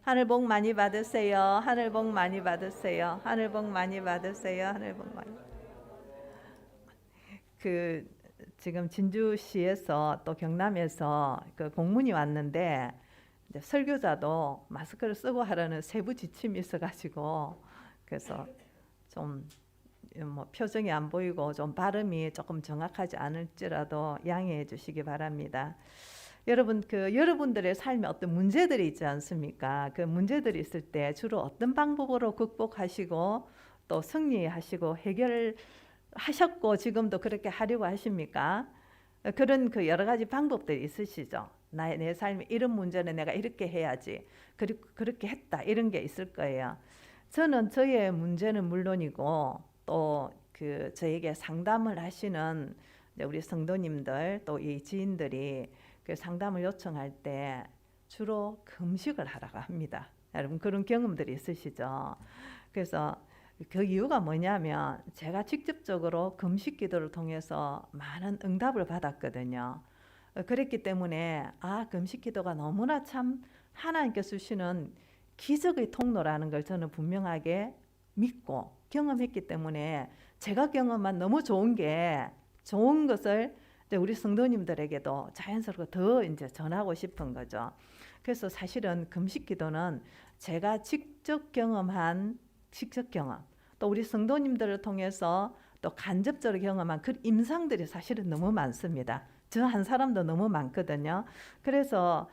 하늘 복 많이 받으세요. 하늘 복 많이 받으세요. 하늘 복 많이 받으세요. 하늘 복 많이. 그 지금 진주시에서 또 경남에서 그 공문이 왔는데 이제 설교자도 마스크를 쓰고 하라는 세부 지침이 있어가지고 그래서 좀 뭐 표정이 안 보이고 좀 발음이 조금 정확하지 않을지라도 양해해 주시기 바랍니다. 여러분 여러분들의 삶에 어떤 문제들이 있지 않습니까? 그 문제들이 있을 때 주로 어떤 방법으로 극복하시고 또 승리하시고 해결하셨고 지금도 그렇게 하려고 하십니까? 그런 그 여러 가지 방법들이 있으시죠. 내 삶에 이런 문제는 내가 이렇게 해야지. 그리고 그렇게 했다. 이런 게 있을 거예요. 저는 저의 문제는 물론이고 또 그 저에게 상담을 하시는 우리 성도님들 또 이 지인들이 그 상담을 요청할 때 주로 금식을 하라고 합니다. 여러분 그런 경험들이 있으시죠? 그래서 그 이유가 뭐냐면 제가 직접적으로 금식 기도를 통해서 많은 응답을 받았거든요. 그랬기 때문에 금식 기도가 너무나 참 하나님께서 주시는 기적의 통로라는 걸 저는 분명하게 믿고 경험했기 때문에 제가 경험한 너무 좋은 것을 우리 성도님들에게도 자연스럽게 더 이제 전하고 싶은 거죠. 그래서 사실은 금식 기도는 제가 직접 경험, 또 우리 성도님들을 통해서 또 간접적으로 경험한 그 임상들이 사실은 너무 많습니다. 저 한 사람도 너무 많거든요. 그래서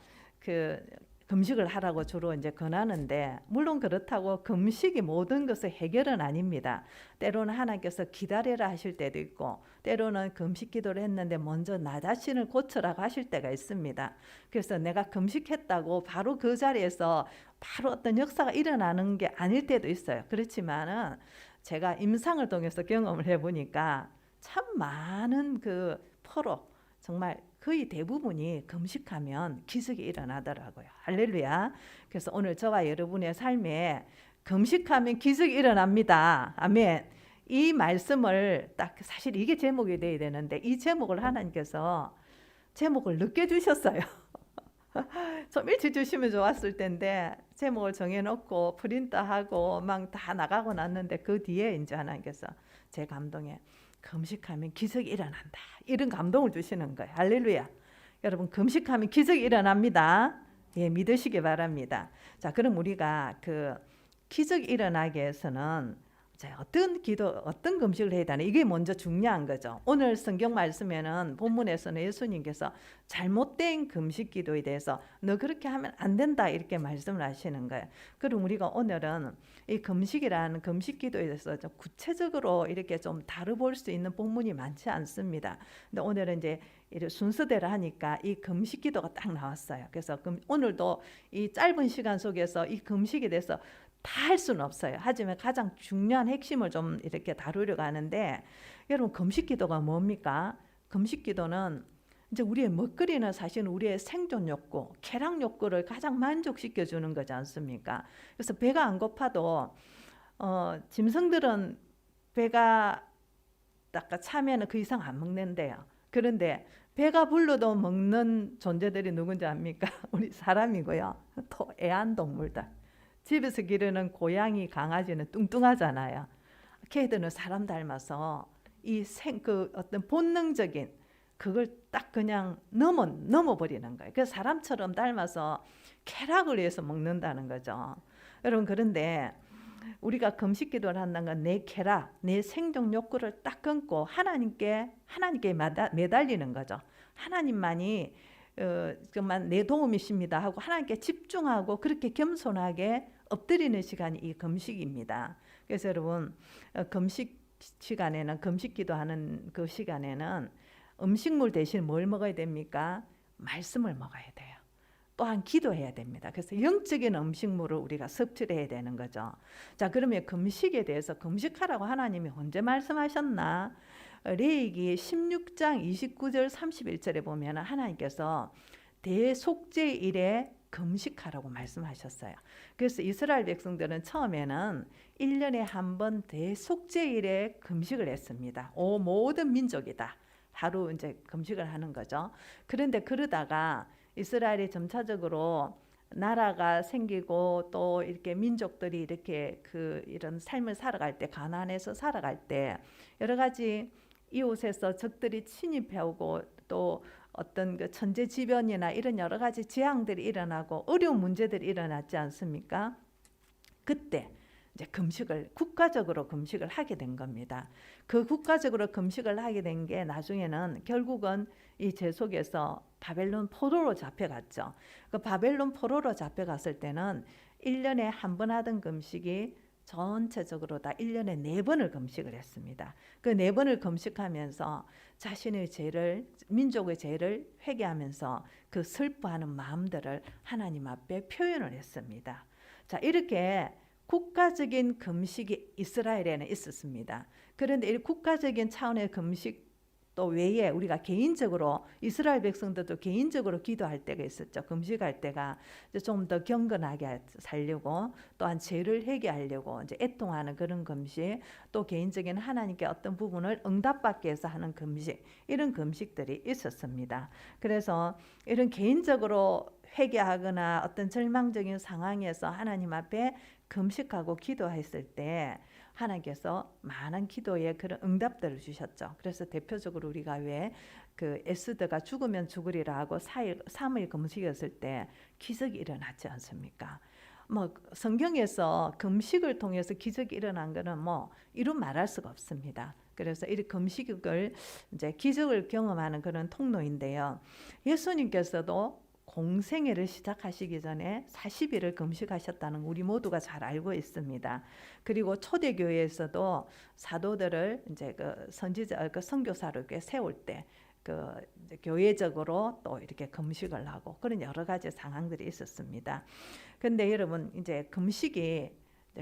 금식을 하라고 주로 이제 권하는데 물론 그렇다고 금식이 모든 것의 해결은 아닙니다. 때로는 하나님께서 기다리라 하실 때도 있고 때로는 금식 기도를 했는데 먼저 나 자신을 고쳐라고 하실 때가 있습니다. 그래서 내가 금식했다고 바로 그 자리에서 바로 어떤 역사가 일어나는 게 아닐 때도 있어요. 그렇지만은 제가 임상을 통해서 경험을 해보니까 참 많은 그 포로 정말 거의 대부분이 금식하면 기적이 일어나더라고요. 할렐루야. 그래서 오늘 저와 여러분의 삶에 금식하면 기적이 일어납니다. 아멘. 이 말씀을 딱 사실 이게 제목이 돼야 되는데 이 제목을 하나님께서 제목을 늦게 주셨어요. 좀 일찍 주시면 좋았을 텐데 제목을 정해놓고 프린트하고 막 다 나가고 났는데 그 뒤에 이제 하나님께서 제 감동에 금식하면 기적이 일어난다. 이런 감동을 주시는 거예요. 할렐루야. 여러분 금식하면 기적이 일어납니다. 예, 믿으시기 바랍니다. 자, 그럼 우리가 그 기적이 일어나기 위해서는 어떤 금식을 해야 되나 이게 먼저 중요한 거죠. 오늘 성경 말씀에는 본문에서는 예수님께서 잘못된 금식 기도에 대해서 너 그렇게 하면 안 된다 이렇게 말씀을 하시는 거예요. 그럼 우리가 오늘은 이 금식이라는 금식 기도에 대해서 좀 구체적으로 이렇게 좀 다뤄볼 수 있는 본문이 많지 않습니다. 근데 오늘은 이제 순서대로 하니까 이 금식 기도가 딱 나왔어요. 그래서 오늘도 이 짧은 시간 속에서 이 금식에 대해서 다 할 수는 없어요. 하지만 가장 중요한 핵심을 좀 이렇게 다루려고 하는데 여러분 금식 기도가 뭡니까? 금식 기도는 이제 우리의 먹거리는 사실 우리의 생존 욕구, 쾌락 욕구를 가장 만족시켜 주는 거지 않습니까? 그래서 배가 안 고파도 짐승들은 배가 딱 차면은 그 이상 안 먹는데요. 그런데 배가 불러도 먹는 존재들이 누군지 압니까? 우리 사람이고요. 또 애완동물들. 집에서 기르는 고양이, 강아지는 뚱뚱하잖아요. 걔들은 사람 닮아서 그 어떤 본능적인 그걸 딱 그냥 넘어버리는 거예요. 그래서 사람처럼 닮아서 쾌락을 위해서 먹는다는 거죠. 여러분 그런데 우리가 금식 기도를 한다는 건 내 쾌락, 내 생존 욕구를 딱 끊고 하나님께 매달리는 거죠. 하나님만이 정말 내 도움이십니다 하고 하나님께 집중하고 그렇게 겸손하게 엎드리는 시간이 이 금식입니다. 그래서 여러분 금식 시간에는 금식 기도하는 그 시간에는 음식물 대신 뭘 먹어야 됩니까? 말씀을 먹어야 돼요. 또한 기도해야 됩니다. 그래서 영적인 음식물을 우리가 섭취를 해야 되는 거죠. 자, 그러면 금식에 대해서 금식하라고 하나님이 언제 말씀하셨나? 레위기 16장 29절 31절에 보면 하나님께서 대속죄일에 금식하라고 말씀하셨어요. 그래서 이스라엘 백성들은 처음에는 1년에 한 번 대속죄일에 금식을 했습니다. 모든 민족이다. 하루 이제 금식을 하는 거죠. 그런데 그러다가 이스라엘이 점차적으로 나라가 생기고 또 이렇게 민족들이 이렇게 이런 삶을 살아갈 때, 가난해서 살아갈 때 여러 가지 이웃에서 적들이 침입해오고 또 어떤 그 천재지변이나 이런 여러 가지 재앙들이 일어나고 어려운 문제들이 일어났지 않습니까? 그때 이제 금식을 국가적으로 금식을 하게 된 겁니다. 그 국가적으로 금식을 하게 된 게 나중에는 결국은 이 제속에서 바벨론 포로로 잡혀갔죠. 그 바벨론 포로로 잡혀갔을 때는 1년에 한 번 하던 금식이 전체적으로 다 1년에 4번을 금식을 했습니다. 그 4번을 금식하면서 자신의 죄를, 민족의 죄를 회개하면서 그 슬퍼하는 마음들을 하나님 앞에 표현을 했습니다. 자, 이렇게 국가적인 금식이 이스라엘에는 있었습니다. 그런데 이 국가적인 차원의 금식 또 외에 우리가 개인적으로 이스라엘 백성들도 개인적으로 기도할 때가 있었죠. 금식할 때가 좀 더 경건하게 살려고 또한 죄를 회개하려고 이제 애통하는 그런 금식, 또 개인적인 하나님께 어떤 부분을 응답받기 위해서 하는 금식, 이런 금식들이 있었습니다. 그래서 이런 개인적으로 회개하거나 어떤 절망적인 상황에서 하나님 앞에 금식하고 기도했을 때 하나님께서 많은 기도에 그런 응답들을 주셨죠. 그래서 대표적으로 우리가 왜 그 에스더가 죽으면 죽으리라 하고 3일 금식이었을 때 기적이 일어났지 않습니까? 뭐 성경에서 금식을 통해서 기적이 일어난 것은 뭐 이루 말할 수가 없습니다. 그래서 이 금식을 이제 기적을 경험하는 그런 통로인데요. 예수님께서도 공생애를 시작하시기 전에 40일을 금식하셨다는 우리 모두가 잘 알고 있습니다. 그리고 초대교회에서도 사도들을 이제 그 선지자, 그 선교사를 세울 때 그 교회적으로 또 이렇게 금식을 하고 그런 여러 가지 상황들이 있었습니다. 근데 여러분 이제 금식이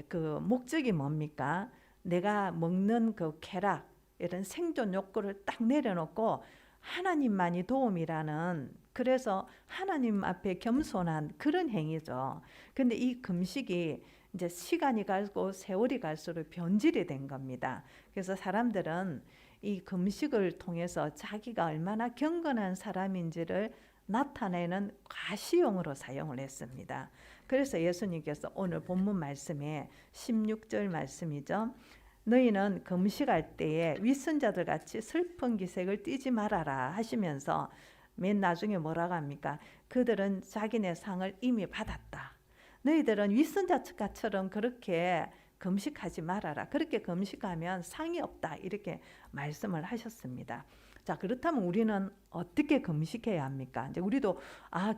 그 목적이 뭡니까? 내가 먹는 그 쾌락, 이런 생존 욕구를 딱 내려놓고 하나님만이 도움이라는, 그래서 하나님 앞에 겸손한 그런 행위죠. 근데 이 금식이 이제 시간이 가고 세월이 갈수록 변질이 된 겁니다. 그래서 사람들은 이 금식을 통해서 자기가 얼마나 경건한 사람인지를 나타내는 과시용으로 사용을 했습니다. 그래서 예수님께서 오늘 본문 말씀에 16절 말씀이죠. 너희는 금식할 때에 윗선자들 같이 슬픈 기색을 띠지 말아라 하시면서 맨 나중에 뭐라고 합니까? 그들은 자기네 상을 이미 받았다. 너희들은 윗선자처럼 그렇게 금식하지 말아라. 그렇게 금식하면 상이 없다. 이렇게 말씀을 하셨습니다. 자, 그렇다면 우리는 어떻게 금식해야 합니까? 이제 우리도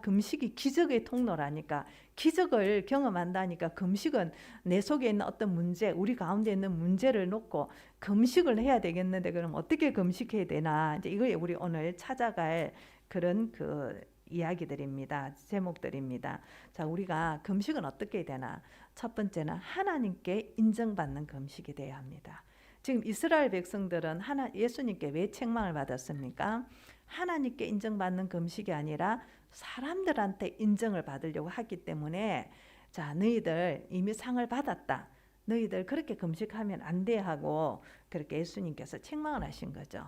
금식이 기적의 통로라니까, 기적을 경험한다니까 금식은 내 속에 있는 어떤 문제, 우리 가운데 있는 문제를 놓고 금식을 해야 되겠는데 그럼 어떻게 금식해야 되나? 이제 이거 우리 오늘 찾아갈 그런 그 이야기들입니다. 제목들입니다. 자, 우리가 금식은 어떻게 해야 되나? 첫 번째는 하나님께 인정받는 금식이 돼야 합니다. 지금 이스라엘 백성들은 예수님께 왜 책망을 받았습니까? 하나님께 인정받는 금식이 아니라 사람들한테 인정을 받으려고 하기 때문에, 자, 너희들 이미 상을 받았다. 너희들 그렇게 금식하면 안 돼 하고 그렇게 예수님께서 책망을 하신 거죠.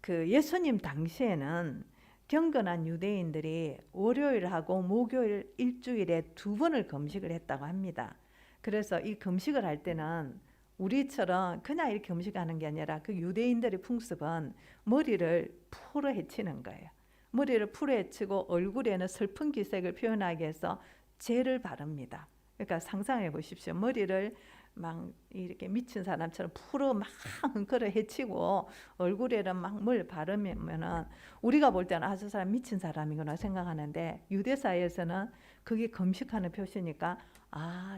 그 예수님 당시에는 경건한 유대인들이 월요일하고 목요일 일주일에 2번을 금식을 했다고 합니다. 그래서 이 금식을 할 때는 우리처럼 그냥 이렇게 금식하는 게 아니라 그 유대인들의 풍습은 머리를 풀어 헤치는 거예요. 머리를 풀어 헤치고 얼굴에는 슬픈 기색을 표현하기 위해서 젤을 바릅니다. 그러니까 상상해 보십시오. 머리를 막 이렇게 미친 사람처럼 풀어 막 흔들어 헤치고 얼굴에는 막 뭘 바르면은 우리가 볼 때는 저 사람 미친 사람이구나 생각하는데 유대 사회에서는 그게 금식하는 표시니까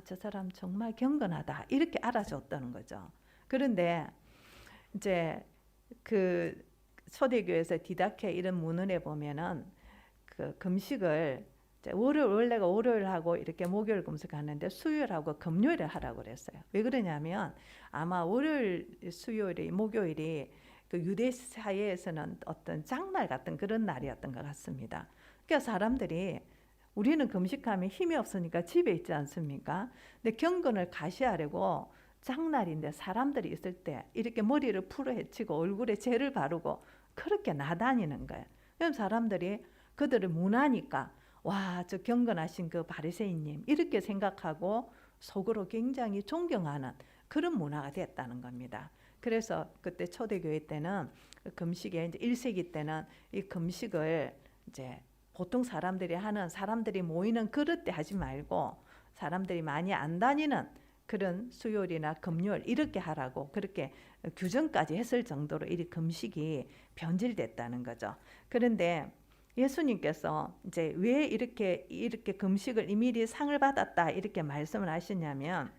저 사람 정말 경건하다 이렇게 알아줬다는 거죠. 그런데 이제 그 초대교회에서 디다케 이런 문헌에 보면은 그 금식을 원래가 월요일하고 이렇게 목요일 금식하는데 수요일하고 금요일에 하라고 그랬어요. 왜 그러냐면 아마 월요일, 수요일이, 목요일이 그 유대 사회에서는 어떤 장날 같은 그런 날이었던 것 같습니다. 그러니까 사람들이 우리는 금식하면 힘이 없으니까 집에 있지 않습니까? 근데 경건을 가시하려고 장날인데 사람들이 있을 때 이렇게 머리를 풀어 헤치고 얼굴에 젤을 바르고 그렇게 나다니는 거예요. 그럼 사람들이 그들을 문화니까 와, 저 경건하신 그 바리새인님 이렇게 생각하고 속으로 굉장히 존경하는 그런 문화가 됐다는 겁니다. 그래서 그때 초대교회 때는 금식에 이제 1세기 때는 이 금식을 이제 보통 사람들이 하는, 사람들이 모이는 그릇 때 하지 말고 사람들이 많이 안 다니는 그런 수요일이나 금요일 이렇게 하라고 그렇게 규정까지 했을 정도로 이 금식이 변질됐다는 거죠. 그런데 예수님께서 이제 왜 이렇게 금식을 미리 상을 받았다 이렇게 말씀을 하시냐면,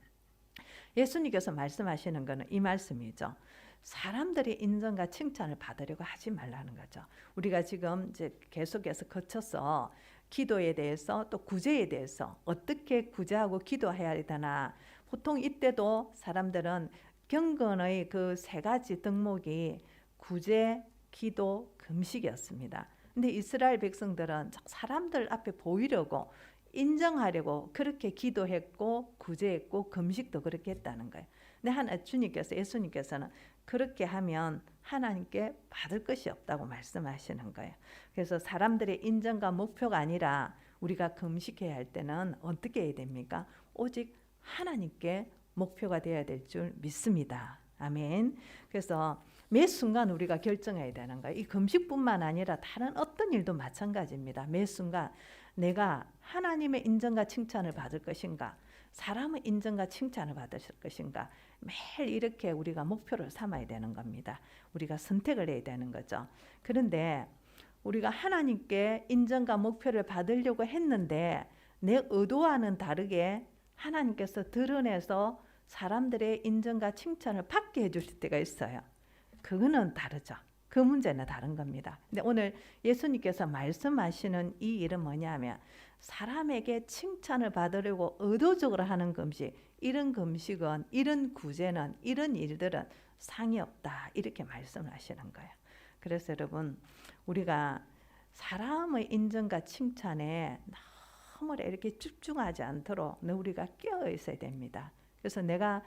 예수님께서 말씀하시는 것은 이 말씀이죠. 사람들이 인정과 칭찬을 받으려고 하지 말라는 거죠. 우리가 지금 이제 계속해서 거쳐서 기도에 대해서 또 구제에 대해서 어떻게 구제하고 기도해야 되나, 보통 이때도 사람들은 경건의 그 세 가지 덕목이 구제, 기도, 금식이었습니다. 근데 이스라엘 백성들은 사람들 앞에 보이려고 인정하려고 그렇게 기도했고 구제했고 금식도 그렇게 했다는 거예요. 근데 주님께서, 예수님께서는 그렇게 하면 하나님께 받을 것이 없다고 말씀하시는 거예요. 그래서 사람들의 인정과 목표가 아니라 우리가 금식해야 할 때는 어떻게 해야 됩니까? 오직 하나님께 목표가 되어야 될 줄 믿습니다. 아멘. 그래서 매 순간 우리가 결정해야 되는 거예요. 이 금식뿐만 아니라 다른 어떤 일도 마찬가지입니다. 매 순간 내가 하나님의 인정과 칭찬을 받을 것인가, 사람의 인정과 칭찬을 받을 것인가, 매일 이렇게 우리가 목표를 삼아야 되는 겁니다. 우리가 선택을 해야 되는 거죠. 그런데 우리가 하나님께 인정과 목표를 받으려고 했는데 내 의도와는 다르게 하나님께서 드러내서 사람들의 인정과 칭찬을 받게 해주실 때가 있어요. 그거는 다르죠. 그 문제는 다른 겁니다. 근데 오늘 예수님께서 말씀하시는 이 일은 뭐냐면, 사람에게 칭찬을 받으려고 의도적으로 하는 금식, 이런 금식은, 이런 구제는, 이런 일들은 상이 없다 이렇게 말씀을 하시는 거예요. 그래서 여러분, 우리가 사람의 인정과 칭찬에 너무 이렇게 집중하지 않도록 우리가 깨어 있어야 됩니다. 그래서 내가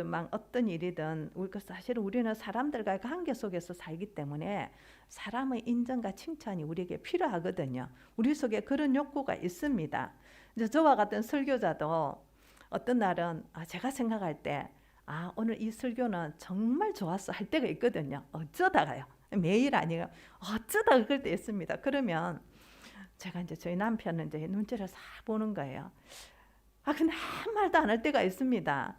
막 어떤 일이든 사실 우리는 사람들과의 관계 속에서 살기 때문에 사람의 인정과 칭찬이 우리에게 필요하거든요. 우리 속에 그런 욕구가 있습니다. 이제 저와 같은 설교자도 어떤 날은 제가 생각할 때 오늘 이 설교는 정말 좋았어 할 때가 있거든요. 어쩌다가요. 매일 아니에요. 어쩌다가 그럴 때 있습니다. 그러면 제가 이제 저희 남편은 이제 눈치를 싹 보는 거예요. 근데 한 말도 안 할 때가 있습니다.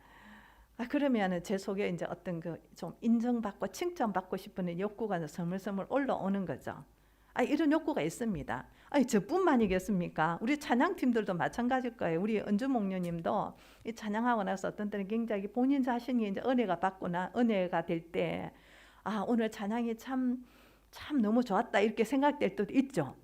그러면 제 속에 이제 어떤 좀 인정받고 칭찬받고 싶은 욕구가 서물서물 올라오는 거죠. 이런 욕구가 있습니다. 저뿐만이겠습니까? 우리 찬양팀들도 마찬가지일 거예요. 우리 은주 목녀님도 이 찬양하고 나서 어떤 때는 굉장히 본인 자신이 이제 은혜가 받거나 은혜가 될 때, 오늘 찬양이 참 너무 좋았다 이렇게 생각될 때도 있죠.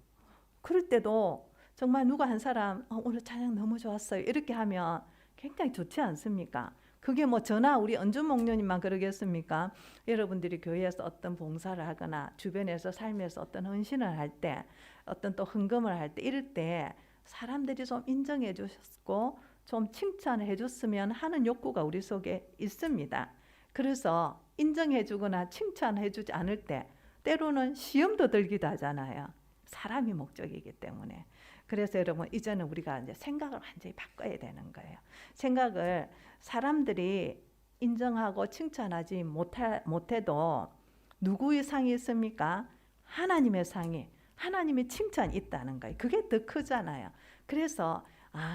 그럴 때도 정말 누가 한 사람 오늘 찬양 너무 좋았어요 이렇게 하면 굉장히 좋지 않습니까? 그게 뭐 저나 우리 은주 목녀님만 그러겠습니까? 여러분들이 교회에서 어떤 봉사를 하거나 주변에서 삶에서 어떤 헌신을 할 때, 어떤 또 헌금을 할 때, 이럴 때 사람들이 좀 인정해 주셨고 좀 칭찬해 줬으면 하는 욕구가 우리 속에 있습니다. 그래서 인정해 주거나 칭찬해 주지 않을 때 때로는 시험도 들기도 하잖아요. 사람이 목적이기 때문에. 그래서 여러분, 이제는 우리가 이제 생각을 완전히 바꿔야 되는 거예요. 생각을, 사람들이 인정하고 칭찬하지 못해도 누구의 상이 있습니까? 하나님의 상이, 하나님의 칭찬이 있다는 거예요. 그게 더 크잖아요. 그래서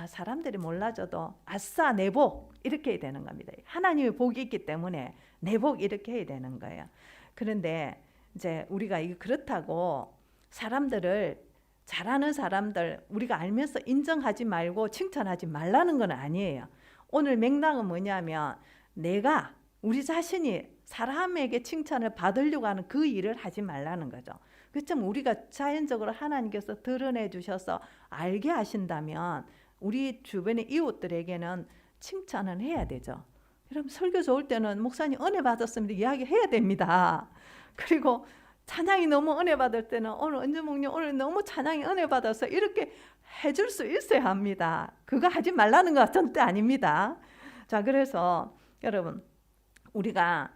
사람들이 몰라줘도 아싸 내 복 이렇게 해야 되는 겁니다. 하나님의 복이 있기 때문에 내 복 이렇게 해야 되는 거예요. 그런데 이제 우리가 그렇다고 사람들을, 잘하는 사람들 우리가 알면서 인정하지 말고 칭찬하지 말라는 건 아니에요. 오늘 맥락은 뭐냐면, 내가, 우리 자신이 사람에게 칭찬을 받으려고 하는 그 일을 하지 말라는 거죠. 그렇지만 우리가 자연적으로 하나님께서 드러내 주셔서 알게 하신다면 우리 주변의 이웃들에게는 칭찬은 해야 되죠. 여러분, 설교 좋을 때는 목사님 은혜 받았습니다 이야기해야 됩니다. 그리고 찬양이 너무 은혜 받을 때는 오늘 은주 목님 오늘 너무 찬양이 은혜 받아서 이렇게 해줄 수 있어야 합니다. 그거 하지 말라는 거 절대 아닙니다. 자, 그래서 여러분, 우리가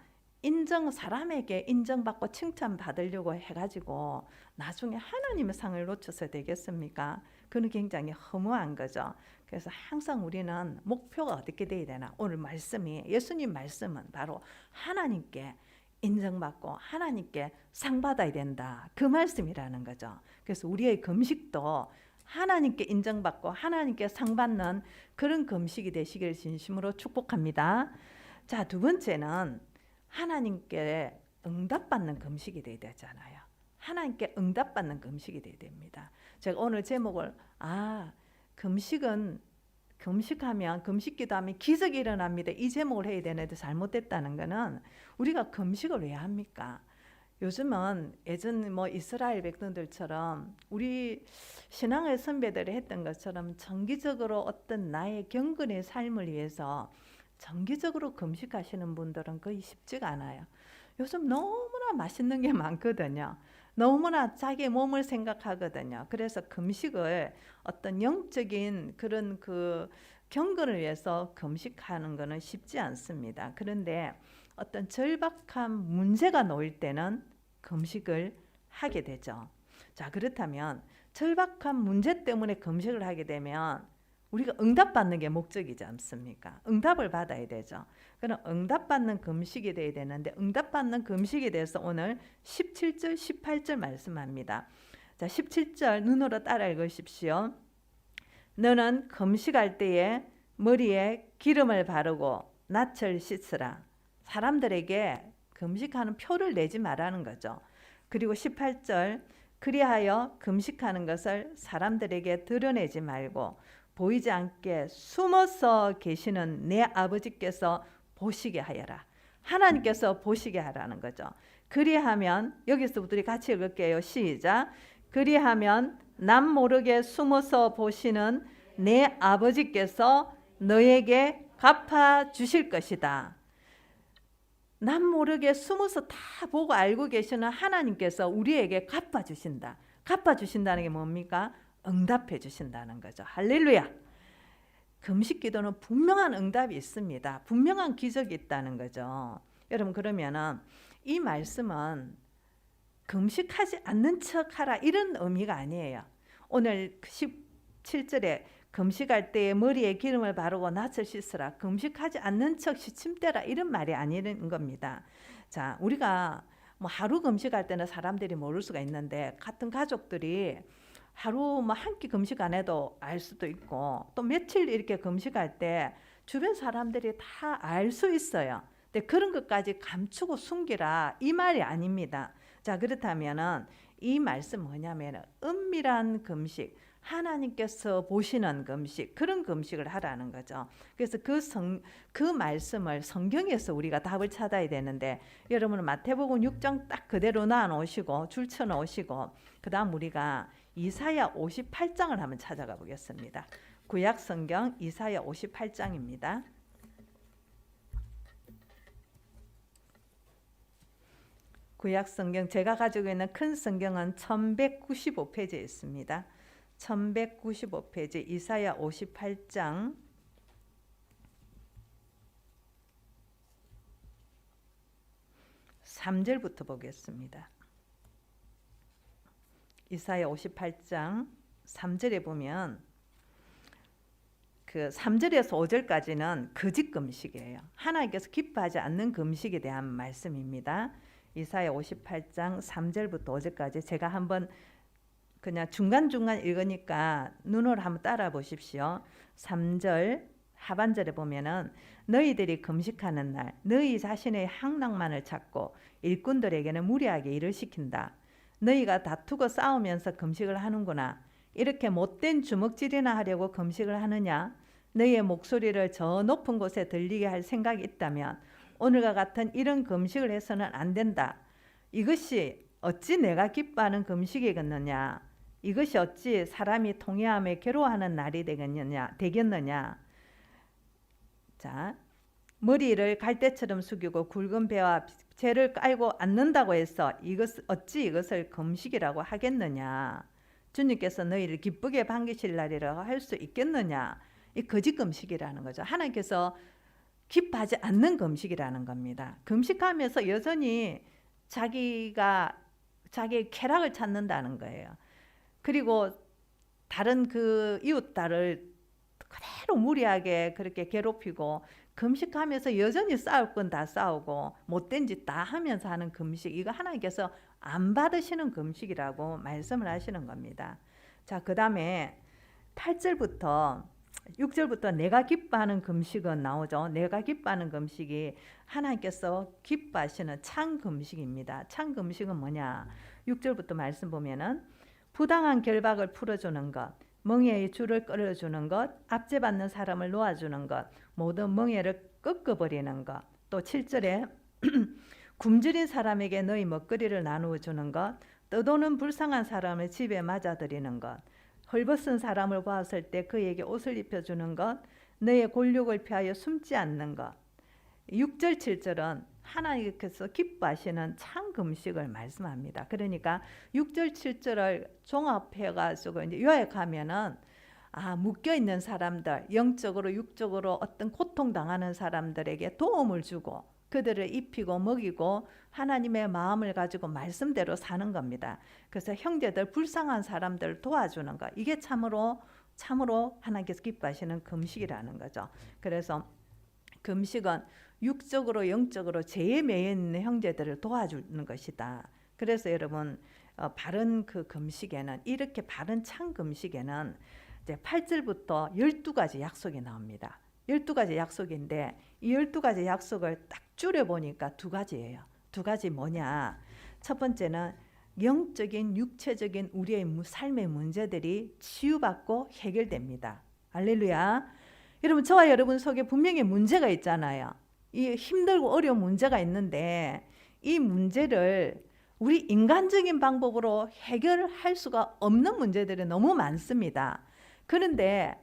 사람에게 인정받고 칭찬받으려고 해가지고 나중에 하나님의 상을 놓쳐서 되겠습니까? 그는 굉장히 허무한 거죠. 그래서 항상 우리는 목표가 어떻게 돼야 되나? 오늘 말씀이, 예수님 말씀은 바로 하나님께 인정받고 하나님께 상 받아야 된다, 그 말씀이라는 거죠. 그래서 우리의 금식도 하나님께 인정받고 하나님께 상 받는 그런 금식이 되시기를 진심으로 축복합니다. 자, 두 번째는 하나님께 응답받는 금식이 돼야 되잖아요. 하나님께 응답받는 금식이 돼야 됩니다. 제가 오늘 제목을 금식하면, 금식기도하면 기적이 일어납니다, 이 제목을 해야 되는데 잘못됐다는 거는, 우리가 금식을 왜 합니까? 요즘은 예전 이스라엘 백성들처럼 우리 신앙의 선배들이 했던 것처럼 정기적으로 어떤 나의 경건의 삶을 위해서 정기적으로 금식하시는 분들은 거의 쉽지가 않아요. 요즘 너무나 맛있는 게 많거든요. 너무나 자기 몸을 생각하거든요. 그래서 금식을 어떤 영적인 그런 경건을 위해서 금식하는 것은 쉽지 않습니다. 그런데 어떤 절박한 문제가 놓일 때는 금식을 하게 되죠. 자, 그렇다면 절박한 문제 때문에 금식을 하게 되면 우리가 응답받는 게 목적이지 않습니까? 응답을 받아야 되죠. 그럼 응답받는 금식이 돼야 되는데, 응답받는 금식에 대해서 오늘 17절, 18절 말씀합니다. 자, 17절 눈으로 따라 읽으십시오. 너는 금식할 때에 머리에 기름을 바르고 낯을 씻으라. 사람들에게 금식하는 표를 내지 말라는 거죠. 그리고 18절, 그리하여 금식하는 것을 사람들에게 드러내지 말고 보이지 않게 숨어서 계시는 내 아버지께서 보시게 하여라. 하나님께서 보시게 하라는 거죠. 그리하면, 여기서부터 우리 같이 읽을게요. 시작. 그리하면 남 모르게 숨어서 보시는 내 아버지께서 너에게 갚아 주실 것이다. 남 모르게 숨어서 다 보고 알고 계시는 하나님께서 우리에게 갚아 주신다. 갚아 주신다는 게 뭡니까? 응답해 주신다는 거죠. 할렐루야. 금식 기도는 분명한 응답이 있습니다. 분명한 기적이 있다는 거죠. 여러분, 그러면은 이 말씀은 금식하지 않는 척하라 이런 의미가 아니에요. 오늘 17절에 금식할 때에 머리에 기름을 바르고 낯을 씻으라, 금식하지 않는 척 시침대라, 이런 말이 아니는 겁니다. 자, 우리가 하루 금식할 때는 사람들이 모를 수가 있는데, 같은 가족들이 하루 한 끼 금식 안 해도 알 수도 있고, 또 며칠 이렇게 금식할 때 주변 사람들이 다 알 수 있어요. 근데 그런 것까지 감추고 숨기라, 이 말이 아닙니다. 자, 그렇다면은 이 말씀 뭐냐면 은밀한 금식, 하나님께서 보시는 금식, 그런 금식을 하라는 거죠. 그래서 그 말씀을 성경에서 우리가 답을 찾아야 되는데, 여러분은 마태복음 6장 딱 그대로 놔놓으시고 줄쳐 놓으시고, 그 다음 우리가 이사야 58장을 한번 찾아가 보겠습니다. 구약 성경 이사야 58장입니다. 구약 성경, 제가 가지고 있는 큰 성경은 1195페이지에 있습니다. 1195페이지 이사야 58장 3절부터 보겠습니다. 이사야 58장 3절에 보면 그 3절에서 5절까지는 거짓 금식이에요. 하나님께서 기뻐하지 않는 금식에 대한 말씀입니다. 이사야 58장 3절부터 5절까지 제가 한번 그냥 중간중간 읽으니까 눈으로 한번 따라 보십시오. 3절 하반절에 보면은 너희들이 금식하는 날 너희 자신의 향락만을 찾고 일꾼들에게는 무리하게 일을 시킨다. 너희가 다투고 싸우면서 금식을 하는구나. 이렇게 못된 주먹질이나 하려고 금식을 하느냐? 너희의 목소리를 저 높은 곳에 들리게 할 생각이 있다면 오늘과 같은 이런 금식을 해서는 안 된다. 이것이 어찌 내가 기뻐하는 금식이겠느냐? 이것이 어찌 사람이 통회하며 괴로워하는 날이 되겠느냐? 자, 머리를 갈대처럼 숙이고 굵은 배와 재를 깔고 앉는다고 해서 어찌 이것을 금식이라고 하겠느냐? 주님께서 너희를 기쁘게 반기실 날이라고 할 수 있겠느냐? 이 거짓 금식이라는 거죠. 하나님께서 기뻐하지 않는 금식이라는 겁니다. 금식하면서 여전히 자기의 쾌락을 찾는다는 거예요. 그리고 다른 그 이웃들을 그대로 무리하게 그렇게 괴롭히고, 금식하면서 여전히 싸울 건 다 싸우고 못된 짓 다 하면서 하는 금식, 이거 하나님께서 안 받으시는 금식이라고 말씀을 하시는 겁니다. 자, 그 다음에 8절부터 6절부터 내가 기뻐하는 금식은 나오죠. 내가 기뻐하는 금식이 하나님께서 기뻐하시는 창 금식입니다. 창 금식은 뭐냐? 6절부터 말씀 보면은 부당한 결박을 풀어주는 것, 멍에의 줄을 끌어주는 것, 압제받는 사람을 놓아주는 것, 모든 멍에를 꺾어버리는 것. 또 7절에 굶주린 사람에게 너희 먹거리를 나누어 주는 것, 떠도는 불쌍한 사람을 집에 맞아들이는 것, 헐벗은 사람을 보았을 때 그에게 옷을 입혀주는 것, 너의 골육을 피하여 숨지 않는 것. 6절 7절은 하나님께서 기뻐하시는 창 금식을 말씀합니다. 그러니까 6절 7절을 종합해가지고 이제 요약하면은, 묶여 있는 사람들, 영적으로 육적으로 어떤 고통 당하는 사람들에게 도움을 주고 그들을 입히고 먹이고 하나님의 마음을 가지고 말씀대로 사는 겁니다. 그래서 형제들, 불쌍한 사람들 도와주는 것, 이게 참으로 하나님께서 기뻐하시는 금식이라는 거죠. 그래서 금식은 육적으로 영적으로 죄에 매여 있는 형제들을 도와주는 것이다. 그래서 여러분, 바른 그 금식에는, 이렇게 바른 창 금식에는 이제 8절부터 12가지 약속이 나옵니다. 12가지 약속인데 이 12가지 약속을 딱 줄여보니까 두 가지예요. 두 가지 뭐냐? 첫 번째는 영적인 육체적인 우리의 삶의 문제들이 치유받고 해결됩니다. 할렐루야. 여러분, 저와 여러분 속에 분명히 문제가 있잖아요. 이 힘들고 어려운 문제가 있는데 이 문제를 우리 인간적인 방법으로 해결할 수가 없는 문제들이 너무 많습니다. 그런데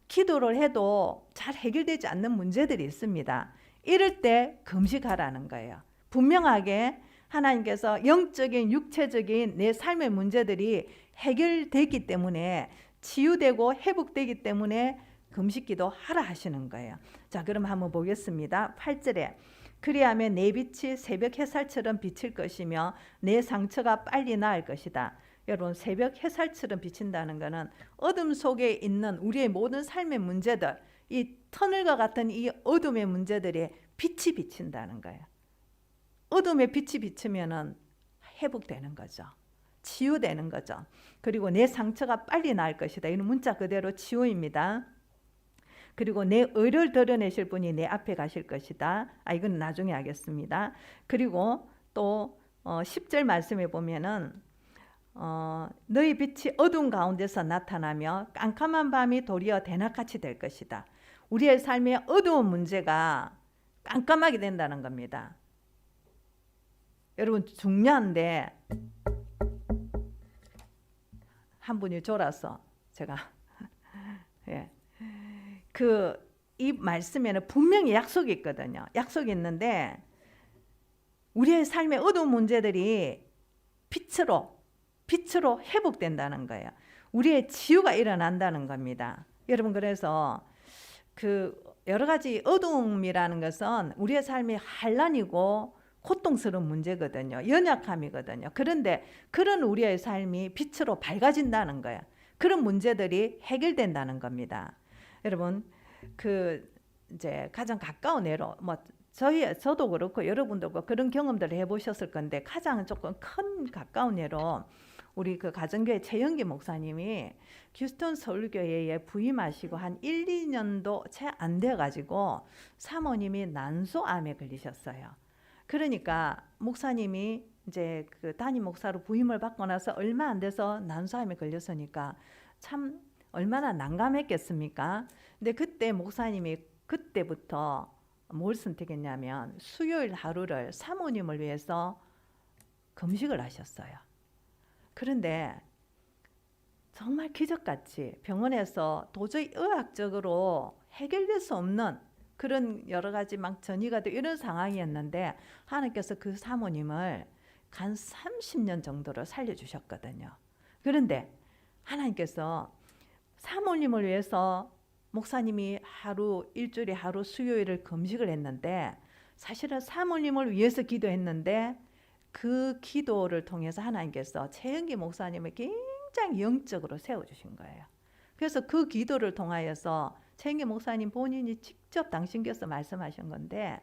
기도를 해도 잘 해결되지 않는 문제들이 있습니다. 이럴 때 금식하라는 거예요. 분명하게 하나님께서 영적인 육체적인 내 삶의 문제들이 해결되기 때문에, 치유되고 회복되기 때문에 금식기도 하라 하시는 거예요. 자, 그럼 한번 보겠습니다. 8절에 그리하면 내 빛이 새벽 햇살처럼 비칠 것이며 내 상처가 빨리 나을 것이다. 여러분, 새벽 햇살처럼 비친다는 것은 어둠 속에 있는 우리의 모든 삶의 문제들, 이 터널과 같은 이 어둠의 문제들이 빛이 비친다는 거예요. 어둠에 빛이 비치면은 회복되는 거죠. 치유되는 거죠. 그리고 내 상처가 빨리 나을 것이다. 이는 문자 그대로 치유입니다. 그리고 내 의를 드러내실 분이 내 앞에 가실 것이다. 이건 나중에 하겠습니다. 그리고 또 10절 말씀에 보면은 너희 빛이 어두운 가운데서 나타나며 깜깜한 밤이 도리어 대낮같이 될 것이다. 우리의 삶의 어두운 문제가 깜깜하게 된다는 겁니다. 여러분, 중요한데 한 분이 졸아서 제가 예. 이 말씀에는 분명히 약속이 있거든요. 약속이 있는데 우리의 삶의 어두운 문제들이 빛으로 회복된다는 거예요. 우리의 치유가 일어난다는 겁니다. 여러분, 그래서 여러 가지 어두움이라는 것은 우리의 삶이 환난이고 고통스러운 문제거든요. 연약함이거든요. 그런데 그런 우리의 삶이 빛으로 밝아진다는 거예요. 그런 문제들이 해결된다는 겁니다. 여러분, 이제 가장 가까운 예로, 저도 그렇고 여러분도 그런 경험들을 해보셨을 건데, 가장 조금 큰 가까운 예로 우리 가정교회 최영기 목사님이 휴스턴 서울교회에 부임하시고 한 1, 2년도 채 안 돼가지고 사모님이 난소암에 걸리셨어요. 그러니까 목사님이 이제 담임 목사로 부임을 받고 나서 얼마 안 돼서 난소암에 걸렸으니까 참 얼마나 난감했겠습니까? 근데 그때 목사님이 그때부터 뭘 선택했냐면 수요일 하루를 사모님을 위해서 금식을 하셨어요. 그런데 정말 기적같이 병원에서 도저히 의학적으로 해결될 수 없는 그런 여러 가지 막 전이가 되고 이런 상황이었는데 하나님께서 그 사모님을 간 30년 정도를 살려주셨거든요. 그런데 하나님께서 사모님을 위해서 목사님이 일주일에 하루 수요일을 금식을 했는데 사실은 사모님을 위해서 기도했는데 그 기도를 통해서 하나님께서 최영기 목사님을 굉장히 영적으로 세워주신 거예요. 그래서 그 기도를 통하여서 최영기 목사님 본인이 직접 당신께서 말씀하신 건데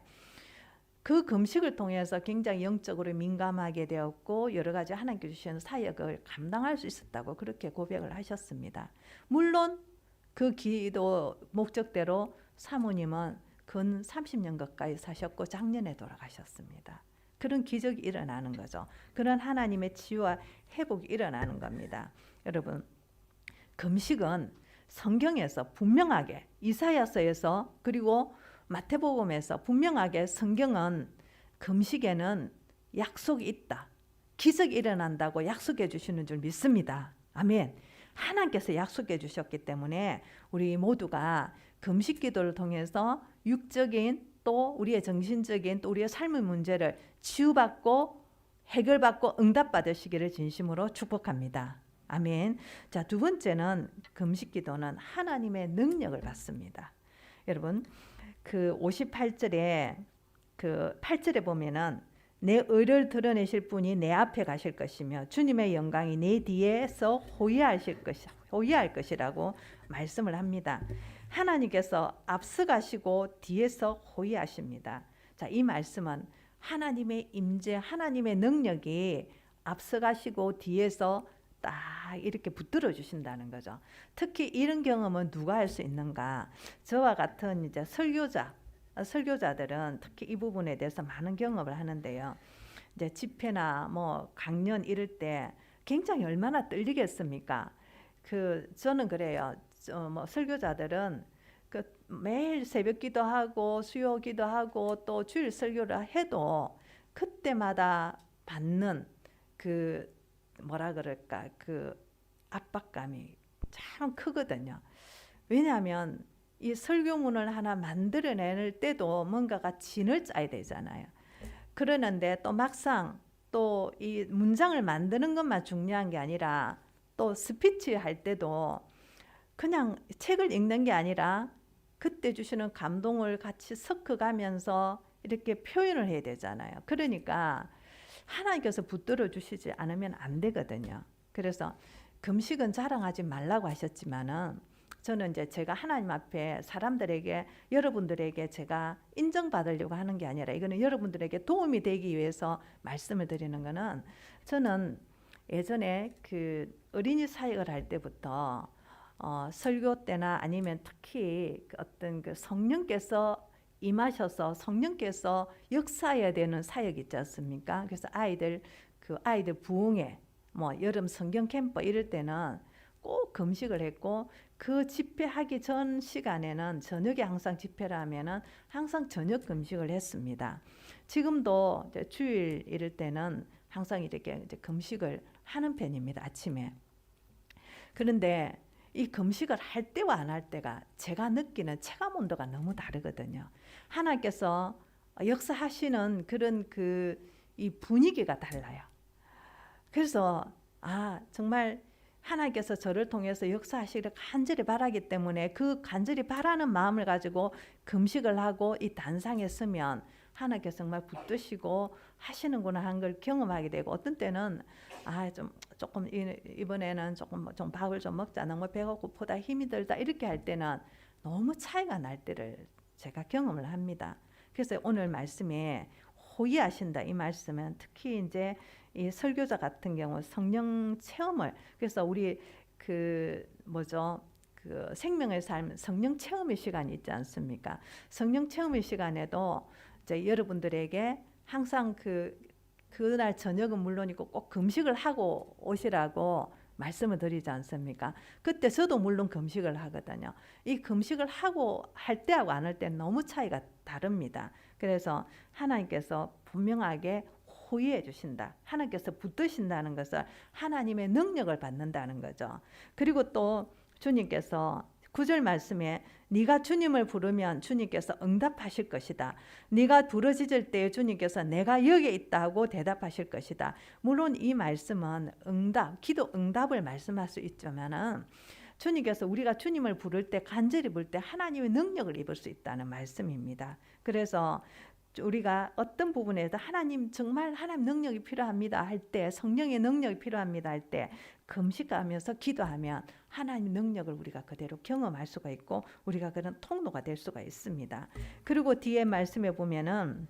그 금식을 통해서 굉장히 영적으로 민감하게 되었고 여러 가지 하나님께 주시는 사역을 감당할 수 있었다고 그렇게 고백을 하셨습니다. 물론 그 기도 목적대로 사모님은 근 30년 가까이 사셨고 작년에 돌아가셨습니다. 그런 기적이 일어나는 거죠. 그런 하나님의 치유와 회복이 일어나는 겁니다. 여러분, 금식은 성경에서 분명하게 이사야서에서 그리고 마태복음에서 분명하게 성경은 금식에는 약속이 있다. 기적이 일어난다고 약속해 주시는 줄 믿습니다. 아멘. 하나님께서 약속해 주셨기 때문에 우리 모두가 금식 기도를 통해서 육적인 또 우리의 정신적인 또 우리의 삶의 문제를 치유받고 해결받고 응답받으시기를 진심으로 축복합니다. 아멘. 자, 두 번째는 금식 기도는 하나님의 능력을 받습니다. 여러분, 그 58절에 그 8절에 보면은 내 의를 드러내실 분이 내 앞에 가실 것이며 주님의 영광이 내 뒤에서 호위할 것이라고 말씀을 합니다. 하나님께서 앞서가시고 뒤에서 호위하십니다. 자, 이 말씀은 하나님의 임재, 하나님의 능력이 앞서가시고 뒤에서 딱 이렇게 붙들어 주신다는 거죠. 특히 이런 경험은 누가 할 수 있는가? 저와 같은 이제 설교자들은 특히 이 부분에 대해서 많은 경험을 하는데요. 이제 집회나 뭐 강연 이럴 때 굉장히 얼마나 떨리겠습니까? 저는 그래요. 뭐 설교자들은 매일 새벽 기도하고 수요 기도하고 또 주일 설교를 해도 그때마다 받는 뭐라 그럴까 압박감이 참 크거든요. 왜냐하면 이 설교문을 하나 만들어낼 때도 뭔가가 진을 짜야 되잖아요. 그러는데 또 막상 또 이 문장을 만드는 것만 중요한 게 아니라 또 스피치 할 때도 그냥 책을 읽는 게 아니라 그때 주시는 감동을 같이 섞어가면서 이렇게 표현을 해야 되잖아요. 그러니까 하나님께서 붙들어 주시지 않으면 안 되거든요. 그래서 금식은 자랑하지 말라고 하셨지만은 저는 이제 제가 하나님 앞에 사람들에게 여러분들에게 제가 인정받으려고 하는 게 아니라 이거는 여러분들에게 도움이 되기 위해서 말씀을 드리는 거는 저는 예전에 어린이 사역을 할 때부터 설교 때나 아니면 특히 어떤 성령께서 임하셔서 성령께서 역사해야 되는 사역 있지 않습니까? 그래서 아이들 부흥회 뭐 여름 성경 캠프 이럴 때는 꼭 금식을 했고 그 집회하기 전 시간에는 저녁에 항상 집회를 하면은 항상 저녁 금식을 했습니다. 지금도 이제 주일 이럴 때는 항상 이렇게 이제 금식을 하는 편입니다. 아침에. 그런데 이 금식을 할 때와 안 할 때가 제가 느끼는 체감 온도가 너무 다르거든요. 하나님께서 역사하시는 그런 이 분위기가 달라요. 그래서 정말 하나님께서 저를 통해서 역사하시기를 간절히 바라기 때문에 그 간절히 바라는 마음을 가지고 금식을 하고 이 단상에 서면 하나님께서 정말 붙드시고 하시는구나 하는 걸 경험하게 되고 어떤 때는 조금 이번에는 좀 밥을 좀 먹자 너무 배가 고프다 힘이 들다 이렇게 할 때는 너무 차이가 날 때를 제가 경험을 합니다. 그래서 오늘 말씀에 호위하신다 이 말씀은 특히 이제 이 설교자 같은 경우 성령 체험을 그래서 우리 생명의 삶 성령 체험의 시간이 있지 않습니까? 성령 체험의 시간에도 이제 여러분들에게 항상 그날 저녁은 물론이고 꼭 금식을 하고 오시라고 말씀을 드리지 않습니까? 그때 저도 물론 금식을 하거든요. 이 금식을 하고 할 때하고 안 할 때는 너무 차이가 다릅니다. 그래서 하나님께서 분명하게 호위해 주신다. 하나님께서 붙드신다는 것을 하나님의 능력을 받는다는 거죠. 그리고 또 주님께서 9절 말씀에 네가 주님을 부르면 주님께서 응답하실 것이다. 네가 부르짖을 때에 주님께서 내가 여기 있다 하고 대답하실 것이다. 물론 이 말씀은 기도 응답을 말씀할 수 있지만은 주님께서 우리가 주님을 부를 때 간절히 부를 때 하나님의 능력을 입을 수 있다는 말씀입니다. 그래서 우리가 어떤 부분에서 하나님 정말 하나님 능력이 필요합니다 할 때, 성령의 능력이 필요합니다 할 때 금식하면서 기도하면 하나님 능력을 우리가 그대로 경험할 수가 있고 우리가 그런 통로가 될 수가 있습니다. 그리고 뒤에 말씀에 보면은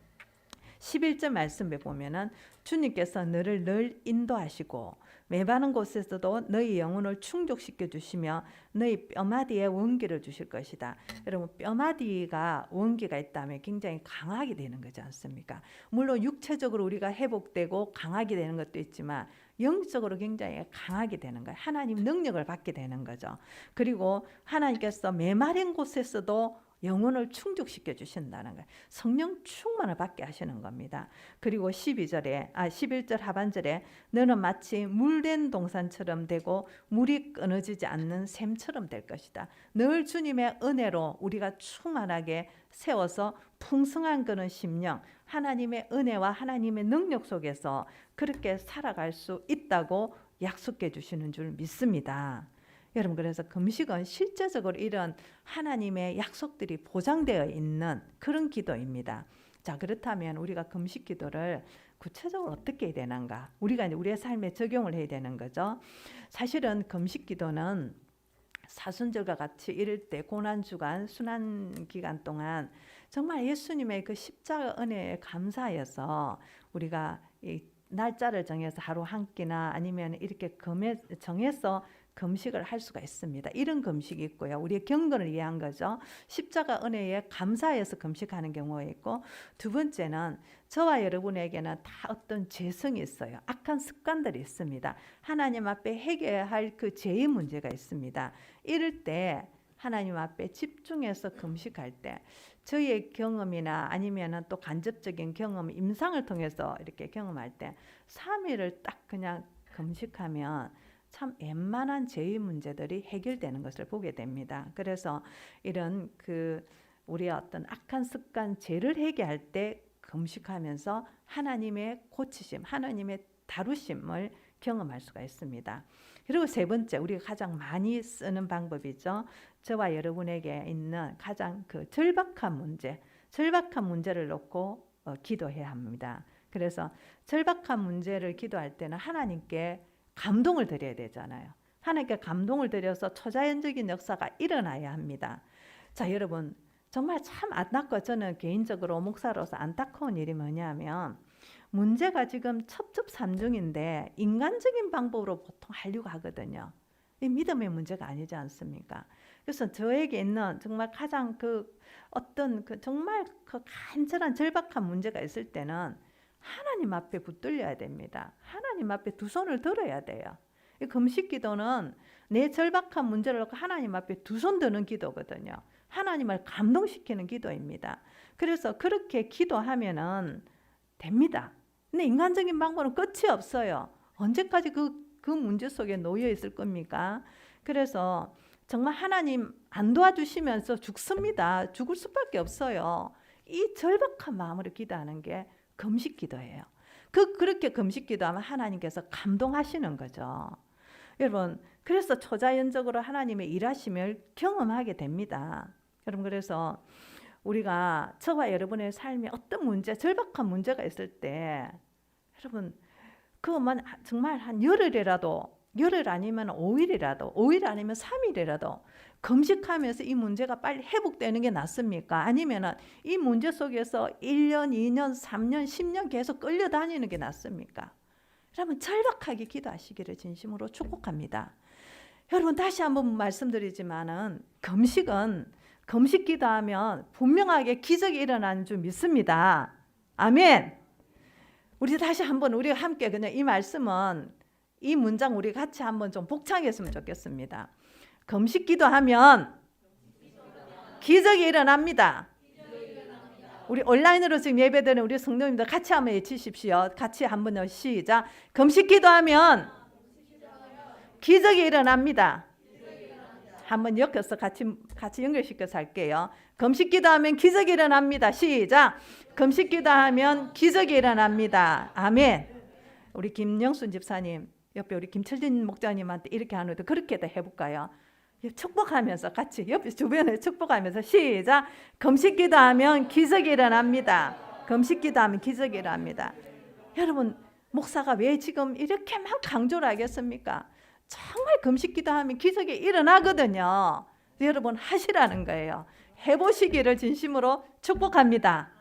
11절 말씀에 보면은 주님께서 너를 늘 인도하시고 메마른 곳에서도 너희 영혼을 충족시켜 주시며 너희 뼈마디에 원기를 주실 것이다. 여러분, 뼈마디가 원기가 있다면 굉장히 강하게 되는 거지 않습니까? 물론 육체적으로 우리가 회복되고 강하게 되는 것도 있지만 영적으로 굉장히 강하게 되는 거예요. 하나님 능력을 받게 되는 거죠. 그리고 하나님께서 메마른 곳에서도 영혼을 충족시켜 주신다는 거예요. 성령 충만을 받게 하시는 겁니다. 그리고 11절 하반절에 너는 마치 물된 동산처럼 되고 물이 끊어지지 않는 샘처럼 될 것이다. 늘 주님의 은혜로 우리가 충만하게 세워서 풍성한 그런 심령, 하나님의 은혜와 하나님의 능력 속에서 그렇게 살아갈 수 있다고 약속해 주시는 줄 믿습니다. 여러분, 그래서 금식은 실제적으로 이런 하나님의 약속들이 보장되어 있는 그런 기도입니다. 자, 그렇다면 우리가 금식 기도를 구체적으로 어떻게 해야 되는가? 우리가 이제 우리의 삶에 적용을 해야 되는 거죠. 사실은 금식 기도는 사순절과 같이 이럴 때 고난주간 순환 기간 동안 정말 예수님의 그 십자가 은혜에 감사해서 우리가 이 날짜를 정해서 하루 한 끼나 아니면 이렇게 정해서 금식을 할 수가 있습니다. 이런 금식이 있고요. 우리의 경건을 위한 거죠. 십자가 은혜에 감사해서 금식하는 경우가 있고, 두 번째는 저와 여러분에게는 다 어떤 죄성이 있어요. 악한 습관들이 있습니다. 하나님 앞에 해결할 그 죄의 문제가 있습니다. 이럴 때 하나님 앞에 집중해서 금식할 때 저희의 경험이나 아니면 또 간접적인 경험, 임상을 통해서 이렇게 경험할 때 3일을 딱 그냥 금식하면 참 웬만한 죄의 문제들이 해결되는 것을 보게 됩니다. 그래서 이런 우리의 어떤 악한 습관, 죄를 해결할 때 금식하면서 하나님의 고치심, 하나님의 다루심을 경험할 수가 있습니다. 그리고 세 번째, 우리가 가장 많이 쓰는 방법이죠. 저와 여러분에게 있는 가장 절박한 문제를 놓고 기도해야 합니다. 그래서 절박한 문제를 기도할 때는 하나님께 감동을 드려야 되잖아요. 하나님께 감동을 드려서 초자연적인 역사가 일어나야 합니다. 자, 여러분, 정말 참 안타까워. 저는 개인적으로 목사로서 안타까운 일이 뭐냐면 문제가 지금 첩첩산중인데 인간적인 방법으로 보통 하려고 하거든요. 이 믿음의 문제가 아니지 않습니까? 그래서 저에게 있는 정말 가장 정말 간절한 절박한 문제가 있을 때는 하나님 앞에 붙들려야 됩니다. 하나님 앞에 두 손을 들어야 돼요. 이 금식 기도는 내 절박한 문제를 놓고 하나님 앞에 두 손 드는 기도거든요. 하나님을 감동시키는 기도입니다. 그래서 그렇게 기도하면은 됩니다. 근데 인간적인 방법은 끝이 없어요. 언제까지 그 문제 속에 놓여 있을 겁니까? 그래서 정말 하나님 안 도와주시면서 죽습니다. 죽을 수밖에 없어요. 이 절박한 마음으로 기도하는 게 금식 기도예요. 그렇게 금식 기도하면 하나님께서 감동하시는 거죠. 여러분, 그래서 초자연적으로 하나님의 일하심을 경험하게 됩니다. 여러분, 그래서 우리가 저와 여러분의 삶에 어떤 문제, 절박한 문제가 있을 때 여러분, 그것만 정말 한 열흘이라도, 열흘 아니면 5일이라도, 5일 아니면 3일이라도 금식하면서 이 문제가 빨리 회복되는 게 낫습니까? 아니면 이 문제 속에서 1년, 2년, 3년, 10년 계속 끌려다니는 게 낫습니까? 여러분, 절박하게 기도하시기를 진심으로 축복합니다. 여러분, 다시 한번 말씀드리지만은 금식 기도하면 분명하게 기적이 일어나는 줄 믿습니다. 아멘. 우리 다시 한번 우리가 함께 그냥 이 말씀은 이 문장 우리 같이 한번 좀 복창했으면 좋겠습니다. 금식 기도하면 기적이 일어납니다. 우리 온라인으로 지금 예배드리는 우리 성도님들 같이 한번 외치십시오. 같이 한번 시작. 금식 기도하면 기적이 일어납니다. 한번 엮어서 같이 연결시켜서 할게요. 금식 기도하면 기적이 일어납니다. 시작. 금식 기도하면 기적이 일어납니다. 아멘. 우리 김영순 집사님 옆에 우리 김철진 목자님한테 이렇게 하는데 그렇게 해볼까요? 축복하면서 같이 옆에 주변에 축복하면서 시작. 금식 기도하면 기적이 일어납니다. 금식 기도하면 기적이 일어납니다. 여러분, 목사가 왜 지금 이렇게 막 강조를 하겠습니까? 정말 금식 기도하면 기적이 일어나거든요. 여러분 하시라는 거예요. 해보시기를 진심으로 축복합니다.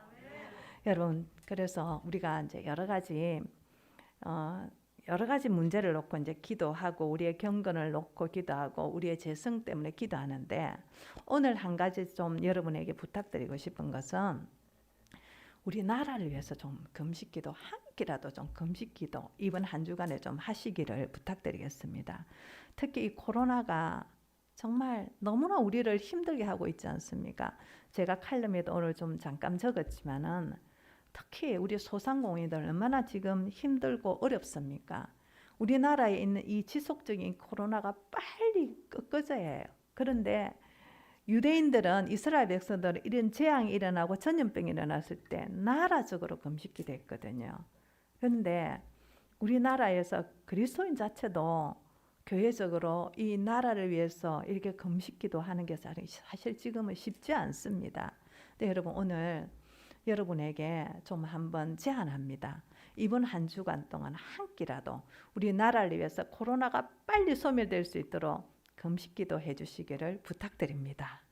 여러분, 그래서 우리가 이제 여러 가지 문제를 놓고 이제 기도하고 우리의 경건을 놓고 기도하고 우리의 재성 때문에 기도하는데, 오늘 한 가지 좀 여러분에게 부탁드리고 싶은 것은 우리 나라를 위해서 좀 금식기도 한 끼라도 좀 금식기도 이번 한 주간에 좀 하시기를 부탁드리겠습니다. 특히 이 코로나가 정말 너무나 우리를 힘들게 하고 있지 않습니까? 제가 칼럼에도 오늘 좀 잠깐 적었지만은 특히 우리 소상공인들 얼마나 지금 힘들고 어렵습니까? 우리나라에 있는 이 지속적인 코로나가 빨리 꺼져야 해요. 그런데 유대인들은, 이스라엘 백성들은 이런 재앙이 일어나고 전염병이 일어났을 때 나라적으로 금식기도 했거든요. 그런데 우리나라에서 그리스도인 자체도 교회적으로 이 나라를 위해서 이렇게 금식기도 하는 게 사실 지금은 쉽지 않습니다. 근데 여러분, 오늘 여러분에게 좀 한번 제안합니다. 이번 한 주간 동안 한 끼라도 우리 나라를 위해서 코로나가 빨리 소멸될 수 있도록 금식기도 해주시기를 부탁드립니다.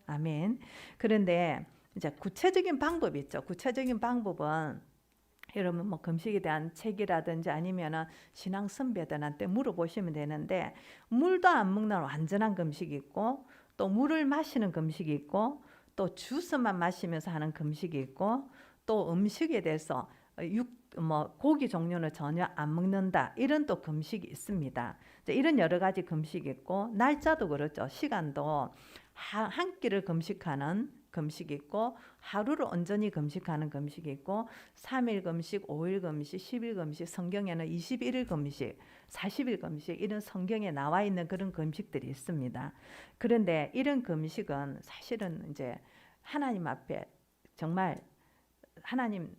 아멘. 그런데 이제 구체적인 방법이 있죠. 구체적인 방법은 여러분 뭐 금식에 대한 책이라든지 아니면은 신앙 선배들한테 물어보시면 되는데, 물도 안 먹는 완전한 금식이 있고, 또 물을 마시는 금식이 있고, 또 주스만 마시면서 하는 금식이 있고, 또 음식에 대해서 고기 종류는 전혀 안 먹는다, 이런 또 금식이 있습니다. 이런 여러 가지 금식이 있고, 날짜도 그렇죠. 시간도 한 끼를 금식하는 금식이 있고, 하루를 온전히 금식하는 금식이 있고, 3일 금식, 5일 금식, 10일 금식, 성경에는 21일 금식, 40일 금식, 이런 성경에 나와 있는 그런 금식들이 있습니다. 그런데 이런 금식은 사실은 이제 하나님 앞에 정말 하나님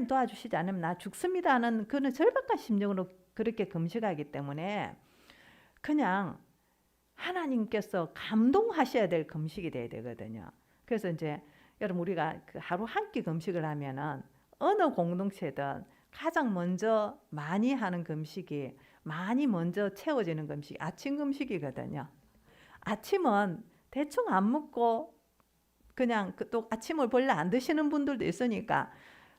도와주시지 않으면 나 죽습니다는 그런 절박한 심정으로 그렇게 금식하기 때문에 그냥 하나님께서 감동하셔야 될 금식이 돼야 되거든요. 그래서 이제 여러분, 우리가 그 하루 한 끼 금식을 하면은 어느 공동체든 가장 먼저 많이 하는 금식이, 많이 먼저 채워지는 금식이 아침 금식이거든요. 아침은 대충 안 먹고 그냥 또 아침을 별로 안 드시는 분들도 있으니까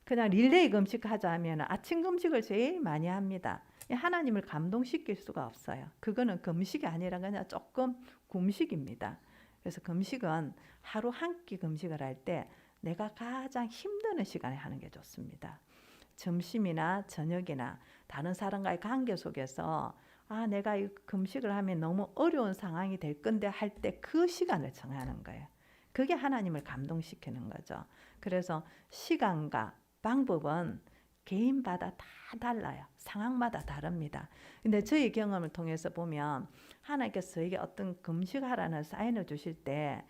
그냥 릴레이 금식 하자 하면 아침 금식을 제일 많이 합니다. 하나님을 감동시킬 수가 없어요. 그거는 금식이 아니라 그냥 조금 금식입니다. 그래서 금식은 하루 한 끼 금식을 할 때 내가 가장 힘드는 시간에 하는 게 좋습니다. 점심이나 저녁이나 다른 사람과의 관계 속에서 내가 이 금식을 하면 너무 어려운 상황이 될 건데 할 때 그 시간을 정하는 거예요. 그게 하나님을 감동시키는 거죠. 그래서 시간과 방법은 개인마다 다 달라요. 상황마다 다릅니다. 근데 저희 경험을 통해서 보면 하나님께서 저에게 어떤 금식하라는 사인을 주실 때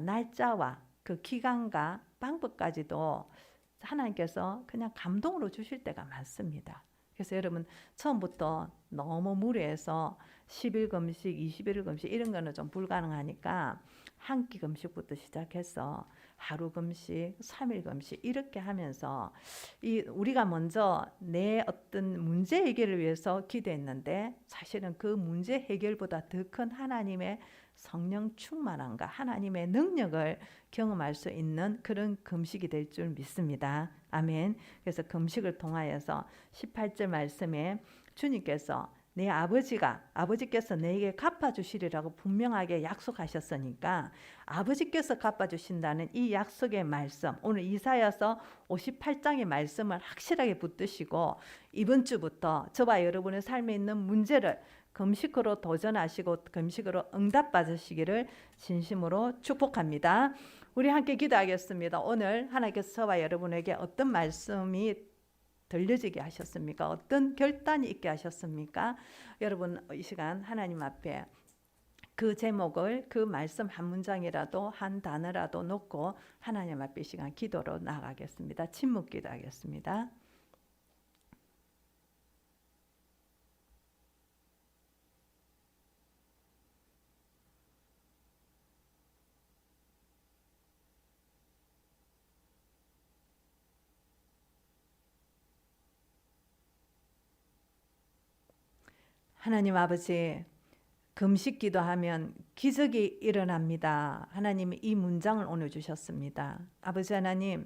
날짜와 그 기간과 방법까지도 하나님께서 그냥 감동으로 주실 때가 많습니다. 그래서 여러분, 처음부터 너무 무리해서 10일 금식, 21일 금식 이런 거는 좀 불가능하니까 한 끼 금식부터 시작해서 하루 금식, 3일 금식 이렇게 하면서 우리가 먼저 내 어떤 문제 해결을 위해서 기도했는데 사실은 그 문제 해결보다 더 큰 하나님의 성령 충만함과 하나님의 능력을 경험할 수 있는 그런 금식이 될 줄 믿습니다. 아멘. 그래서 금식을 통하여서 18절 말씀에 주님께서 내 아버지께서 내게 갚아주시리라고 분명하게 약속하셨으니까 아버지께서 갚아주신다는 이 약속의 말씀, 오늘 이사야서 58장의 말씀을 확실하게 붙드시고 이번 주부터 저와 여러분의 삶에 있는 문제를 금식으로 도전하시고 금식으로 응답받으시기를 진심으로 축복합니다. 우리 함께 기도하겠습니다. 오늘 하나님께서 저와 여러분에게 어떤 말씀이 들려지게 하셨습니까? 어떤 결단이 있게 하셨습니까? 여러분, 이 시간 하나님 앞에 그 제목을, 그 말씀 한 문장이라도 한 단어라도 놓고 하나님 앞에 이 시간 기도로 나가겠습니다. 침묵 기도하겠습니다. 하나님 아버지, 금식 기도하면 기적이 일어납니다. 하나님이 이 문장을 오늘 주셨습니다. 아버지 하나님,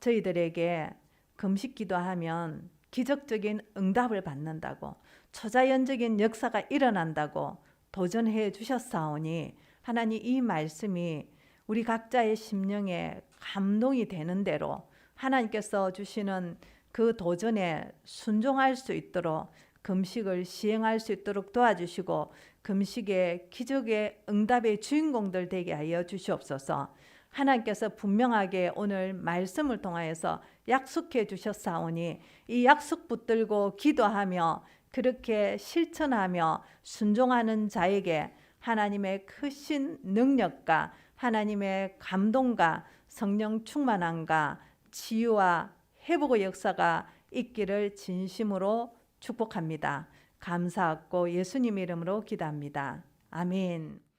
저희들에게 금식 기도하면 기적적인 응답을 받는다고, 초자연적인 역사가 일어난다고 도전해 주셨사오니 하나님 이 말씀이 우리 각자의 심령에 감동이 되는 대로 하나님께서 주시는 그 도전에 순종할 수 있도록 금식을 시행할 수 있도록 도와주시고 금식의 기적의 응답의 주인공들 되게 하여 주시옵소서. 하나님께서 분명하게 오늘 말씀을 통하여서 약속해 주셨사오니 이 약속 붙들고 기도하며 그렇게 실천하며 순종하는 자에게 하나님의 크신 능력과 하나님의 감동과 성령 충만함과 치유와 회복의 역사가 있기를 진심으로 축복합니다. 감사하고 예수님 이름으로 기도합니다. 아멘.